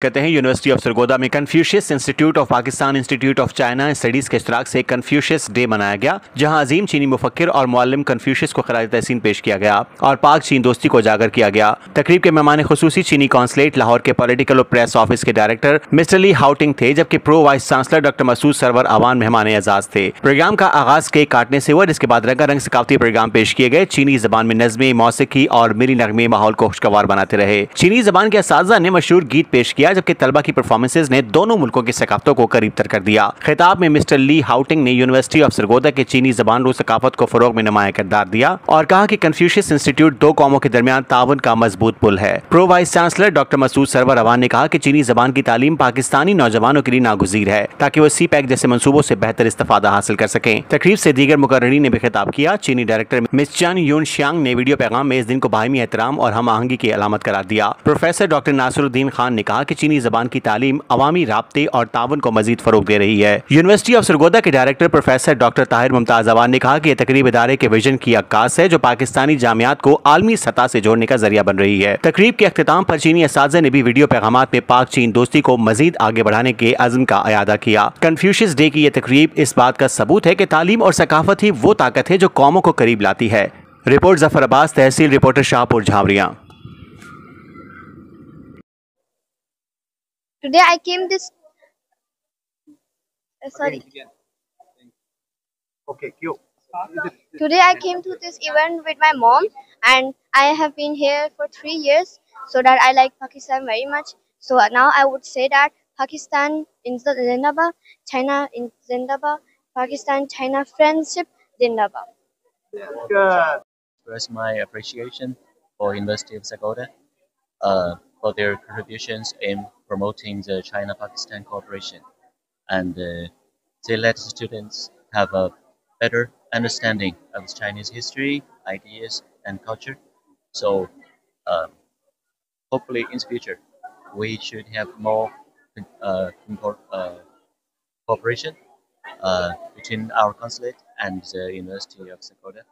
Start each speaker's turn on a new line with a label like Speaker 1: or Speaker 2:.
Speaker 1: कहते हैं university of Sargodha में Confucius institute of Pakistan institute of China studies के इश्तराक से कन्फ्यूशियस डे मनाया गया, जहां अजीम चीनी मुफक्किर और मुअल्लिम कन्फ्यूशियस को खराज तहसीन पेश किया गया और पाक चीन दोस्ती को उजागर किया गया। तकरीब के मेहमान खुसूसी चीनी कॉन्सुलेट लाहौर के पॉलिटिकल और प्रेस ऑफिस के डायरेक्टर मिस्टर ली हाउटिंग थे, जबकि pro vice chancellor doctor Masood Sarwar Awan मेहमान एजाज थे। प्रोग्राम का आगाज केक काटने से हुआ, जिसके बाद रंगारंग सकाफती प्रोग्राम पेश किए गए। चीनी जबान में नज़्में, मौसीकी और मिली नगमे माहौल को खुशगवार बनाते रहे। चीनी जबान के असातिज़ा ने मशहूर गीत पेश किया, जबकि तलबा की परफॉर्मेंसेज ने दोनों मुल्कों की सकाफतों को करीब तर कर दिया। खिताब में मिस्टर ली हाउटिंग ने यूनिवर्सिटी ऑफ सरगोदा के चीनी जबान रो सकाफत को फरोग में नुमाया किरदार दिया और कहा कि कन्फ्यूशियस इंस्टीट्यूट दो कौमों के दरमियान ताउन का मजबूत पुल है। Pro vice chancellor doctor Masood Sarwar Awan ने कहा कि चीनी जबान की तालीम पाकिस्तानी नौजवानों के लिए नागुज़ीर है, ताकि वो CPEC जैसे मंसूबों से बेहतर इस्तेफादा हासिल कर सकें। तकरीब से दीगर मुकर्ररीन ने भी खिताब किया। चीनी डायरेक्टर मिस चन यून शियांग ने वीडियो पैगाम में इस दिन को बाहिमी एहतराम और हम आहंगी की अलामत करार दिया। प्रोफेसर डॉक्टर नासिरुद्दीन खान ने कहा कि चीनी जबान की तालीम अवामी राब्ते और ताउन को मजीद फरोग दे रही है। यूनिवर्सिटी ऑफ सरगोदा के director professor doctor Tahir Mumtaz Awan ने कहा कि यह तकरीब इदारे के विजन की अक्कास है, जो पाकिस्तानी जामियात को आलमी सतह से जोड़ने का जरिया बन रही है। तकरीब के अख्तिताम पर चीनी असातिज़ा ने भी वीडियो पैगामात में पाक चीन दोस्ती को मजीद आगे बढ़ाने के अज़्म का अयादा किया। कन्फ्यूशियस डे की यह तकरीब इस बात का सबूत है कि तालीम और सकाफत ही वो ताकत है जो कौमों को करीब लाती है। रिपोर्ट जफर अब्बास, तहसील reporter Shahpur Jhawarian.
Speaker 2: Today I came this sorry.
Speaker 3: Okay, you.
Speaker 2: Today I came to this event with my mom, and I have been here for 3 years, so that I like Pakistan very much. So now I would say that Pakistan in Zindabad, China in Zindabad, Pakistan China friendship Zindabad.
Speaker 3: Good.
Speaker 4: Express my appreciation for University of Sargodha for their contributions in promoting the China-Pakistan cooperation, and they let students have a better understanding of Chinese history, ideas, and culture. So, hopefully, in the future, we should have more cooperation between our consulate and the University of Sargodha.